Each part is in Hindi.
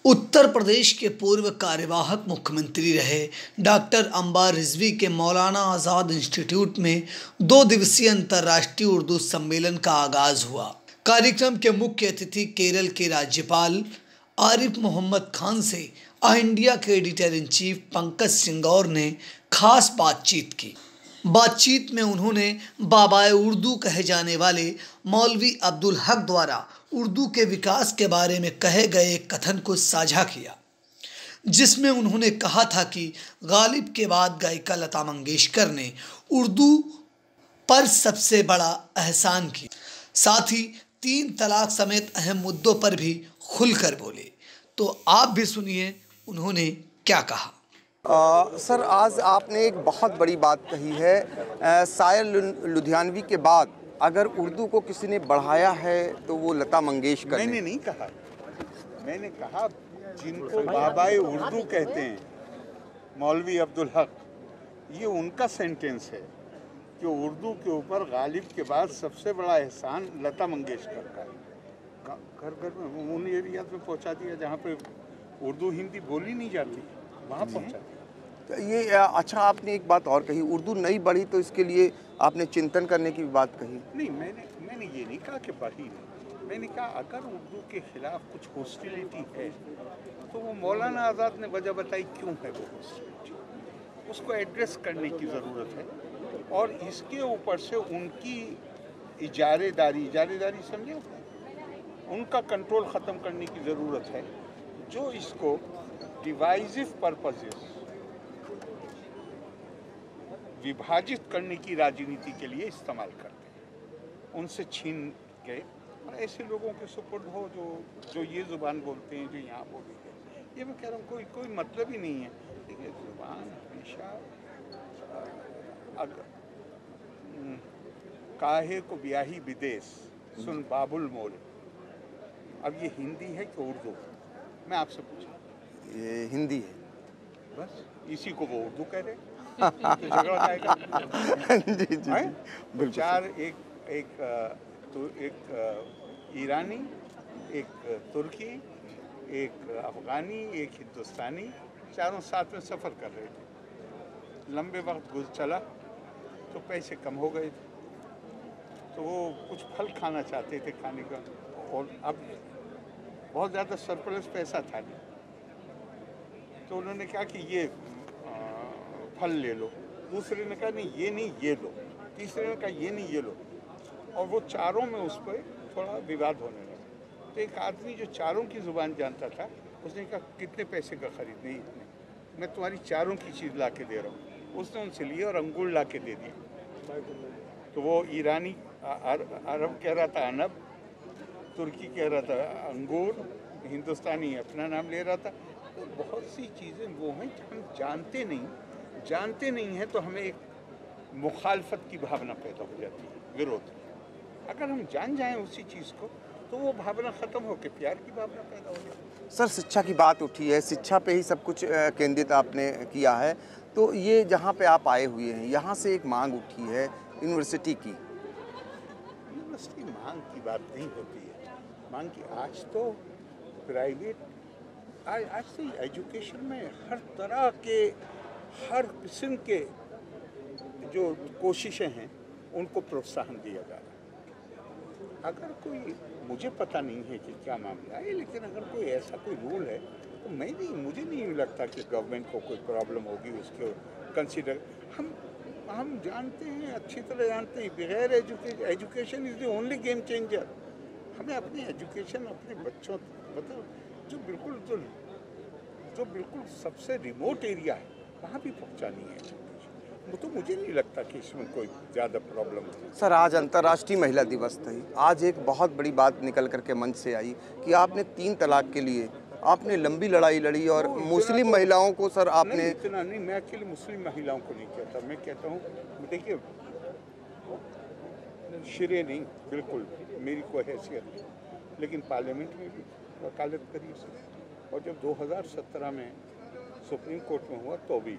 उत्तर प्रदेश के पूर्व कार्यवाहक मुख्यमंत्री रहे डॉक्टर अंबर रिजवी के मौलाना आज़ाद इंस्टीट्यूट में 2 दिवसीय अंतर्राष्ट्रीय उर्दू सम्मेलन का आगाज हुआ। कार्यक्रम के मुख्य अतिथि केरल के राज्यपाल आरिफ मोहम्मद खान से इंडिया के editor in chief Pankaj Singh Gaur ने खास बातचीत की। बातचीत में उन्होंने बाबाए उर्दू कहे जाने वाले मौलवी अब्दुल हक द्वारा उर्दू के विकास के बारे में कहे गए एक कथन को साझा किया, जिसमें उन्होंने कहा था कि गालिब के बाद गायिका लता मंगेशकर ने उर्दू पर सबसे बड़ा एहसान किया। साथ ही 3 तलाक समेत अहम मुद्दों पर भी खुलकर बोले। तो आप भी सुनिए उन्होंने क्या कहा। सर, आज आपने एक बहुत बड़ी बात कही है। शायर लुधियानवी के बाद अगर उर्दू को किसी ने बढ़ाया है तो वो लता मंगेशकर ने। मैंने नहीं कहा, मैंने कहा जिनको बाबाए उर्दू कहते हैं मौलवी अब्दुल हक, ये उनका सेंटेंस है कि उर्दू के ऊपर गालिब के बाद सबसे बड़ा एहसान लता मंगेशकर का है। घर घर में उन एरिया में पहुंचा दिया जहाँ पे उर्दू हिंदी बोली नहीं जाती, वहाँ पहुँचा दिया। तो ये अच्छा, आपने एक बात और कही, उर्दू नहीं बढ़ी तो इसके लिए आपने चिंतन करने की बात कही। नहीं, मैंने ये नहीं कहा कि बढ़ी नहीं। मैंने कहा अगर उर्दू के खिलाफ कुछ हॉस्टिलिटी है तो वो मौलाना आज़ाद ने वजह बताई क्यों है वो हॉस्टिलिटी, उसको एड्रेस करने की ज़रूरत है। और इसके ऊपर से उनकी इजारेदारी समझे, उनका कंट्रोल ख़त्म करने की ज़रूरत है, जो इसको डिवाइसिव पर्पसेस, विभाजित करने की राजनीति के लिए इस्तेमाल करते हैं। उनसे छीन के ऐसे लोगों के सुपुर्द हो जो ये ज़ुबान बोलते हैं, जो यहाँ बोली है। ये मैं कह रहा हूँ कोई मतलब ही नहीं है। देखिए, ज़ुबान हमेशा काहे को ब्याही विदेश सुन बाबुल मोल। अब ये हिंदी है कि उर्दू? मैं आपसे पूछा। ये हिंदी है। बस इसी को वो उर्दू कह रहे तो झगड़ा आएगा। जी बिल्कुल। एक ईरानी, एक तुर्की, एक अफगानी, एक हिंदुस्तानी, चारों साथ में सफ़र कर रहे थे। लंबे वक्त चला तो पैसे कम हो गए थे, तो वो कुछ फल खाना चाहते थे खाने का, और अब बहुत ज़्यादा सरप्लस पैसा था नहीं, तो उन्होंने कहा कि ये फल ले लो। दूसरे ने कहा नहीं ये नहीं ये लो। तीसरे ने कहा ये नहीं ये लो। और वो चारों में उस पर थोड़ा विवाद होने लगा। तो एक आदमी जो चारों की ज़ुबान जानता था, उसने कहा कितने पैसे का खरीदने? इतने, मैं तुम्हारी चारों की चीज़ ला के दे रहा हूँ। उसने उनसे लिया और अंगूर ला के दे दिया। तो वो ईरानी अरब कह रहा था अनब, तुर्की कह रहा था अंगूर, हिंदुस्तानी अपना नाम ले रहा था। तो बहुत सी चीज़ें वो हैं कि हम जानते नहीं हैं, तो हमें एक मुखालफत की भावना पैदा हो जाती है, विरोध। अगर हम जान जाएं उसी चीज़ को तो वो भावना ख़त्म होकर प्यार की भावना पैदा हो जाती है। सर, शिक्षा की बात उठी है, शिक्षा पे ही सब कुछ केंद्रित आपने किया है, तो ये जहाँ पे आप आए हुए हैं, यहाँ से एक मांग उठी है यूनिवर्सिटी की। यूनिवर्सिटी मांग की बात नहीं होती है। मांग की आज तो प्राइवेट, आज से एजुकेशन में हर तरह के, हर किस्म के जो कोशिशें हैं उनको प्रोत्साहन दिया जा रहा है। अगर कोई, मुझे पता नहीं है कि क्या मामला है, लेकिन अगर कोई ऐसा कोई रूल है तो मुझे नहीं लगता कि गवर्नमेंट को कोई प्रॉब्लम होगी उसको कंसिडर। हम जानते हैं, अच्छी तरह जानते हैं, बगैर education is the only game changer. हमें अपनी एजुकेशन अपने बच्चों, मतलब जो बिल्कुल सबसे रिमोट एरिया है वहाँ भी पहुँचानी है। वो तो मुझे नहीं लगता कि इसमें कोई ज़्यादा प्रॉब्लम है। सर, आज अंतर्राष्ट्रीय महिला दिवस था। आज एक बहुत बड़ी बात निकल करके मंच से आई कि आपने 3 तलाक के लिए आपने लंबी लड़ाई लड़ी, और मुस्लिम महिलाओं को सर आपने इतना नहीं, मैं अकेले मुस्लिम महिलाओं को नहीं कहता। मैं कहता हूँ, देखिए, शिरे नहीं, बिल्कुल मेरी कोई हैसियत नहीं, लेकिन पार्लियामेंट में भी वकालत करी उसने। और जब 2017 में सुप्रीम कोर्ट में हुआ तो भी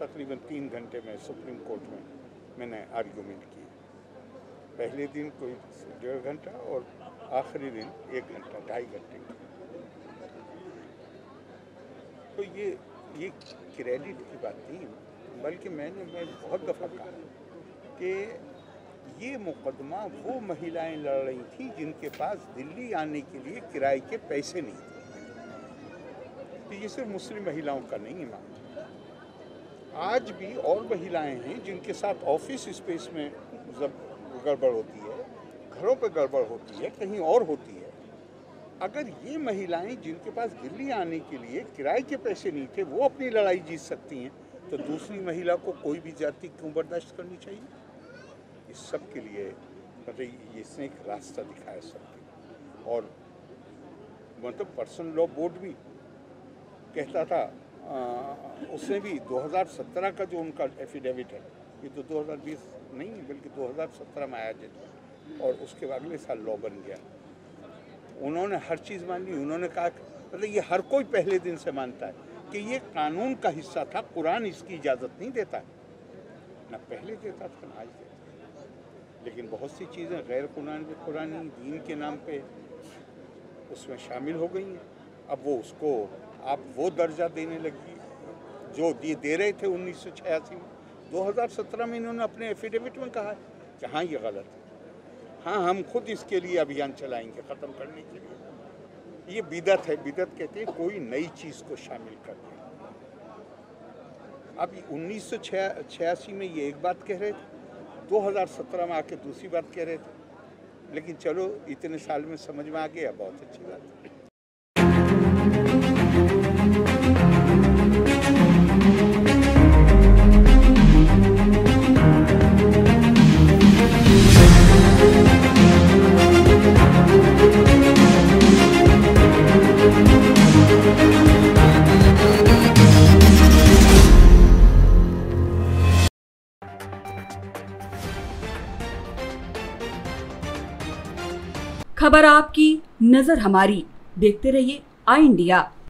तकरीबन 3 घंटे में सुप्रीम कोर्ट में मैंने आर्गूमेंट की। पहले दिन कोई 1.5 घंटा और आखिरी दिन 1 घंटा, 2.5 घंटे की। तो ये क्रेडिट की बात नहीं है, बल्कि मैं बहुत दफ़ा कहा कि ये मुकदमा वो महिलाएं लड़ रही थी जिनके पास दिल्ली आने के लिए किराए के पैसे नहीं थे। तो ये सिर्फ मुस्लिम महिलाओं का नहीं है मामला, आज भी और महिलाएं हैं जिनके साथ ऑफिस स्पेस में गड़बड़ होती है, घरों पर गड़बड़ होती है, कहीं और होती है। अगर ये महिलाएं जिनके पास दिल्ली आने के लिए किराए के पैसे नहीं थे वो अपनी लड़ाई जीत सकती हैं, तो दूसरी महिला को कोई भी जाति क्यों बर्दाश्त करनी चाहिए? इस सब के लिए मतलब इसने एक रास्ता दिखाया सबके। और मतलब पर्सनल लॉ बोर्ड भी कहता था, उसने भी 2017 का जो उनका एफिडेविट है, ये तो 2020 नहीं बल्कि 2017 में आया जजमेंट, और उसके अगले साल लॉ बन गया। उन्होंने हर चीज़ मान ली। उन्होंने कहा मतलब ये हर कोई पहले दिन से मानता है कि ये कानून का हिस्सा था, कुरान इसकी इजाज़त नहीं देता, ना पहले देता था ना आज देता। लेकिन बहुत सी चीज़ें गैर कुरानी दीन के नाम पे उसमें शामिल हो गई हैं। अब वो उसको आप वो दर्जा देने लगी जो दे रहे थे 1986 में। 2017 में इन्होंने अपने एफिडेविट में कहा है कि हाँ ये गलत है, हाँ हम खुद इसके लिए अभियान चलाएंगे ख़त्म करने के लिए। ये बिदअत है। बिदअत कहते हैं कोई नई चीज़ को शामिल कर दिया। अब 1986 में ये एक बात कह रहे थे, 2017 में आके दूसरी बात कह रहे थे, लेकिन चलो इतने साल में समझ में आ गया, बहुत अच्छी बात है। खबर आपकी, नजर हमारी। देखते रहिए आई इंडिया।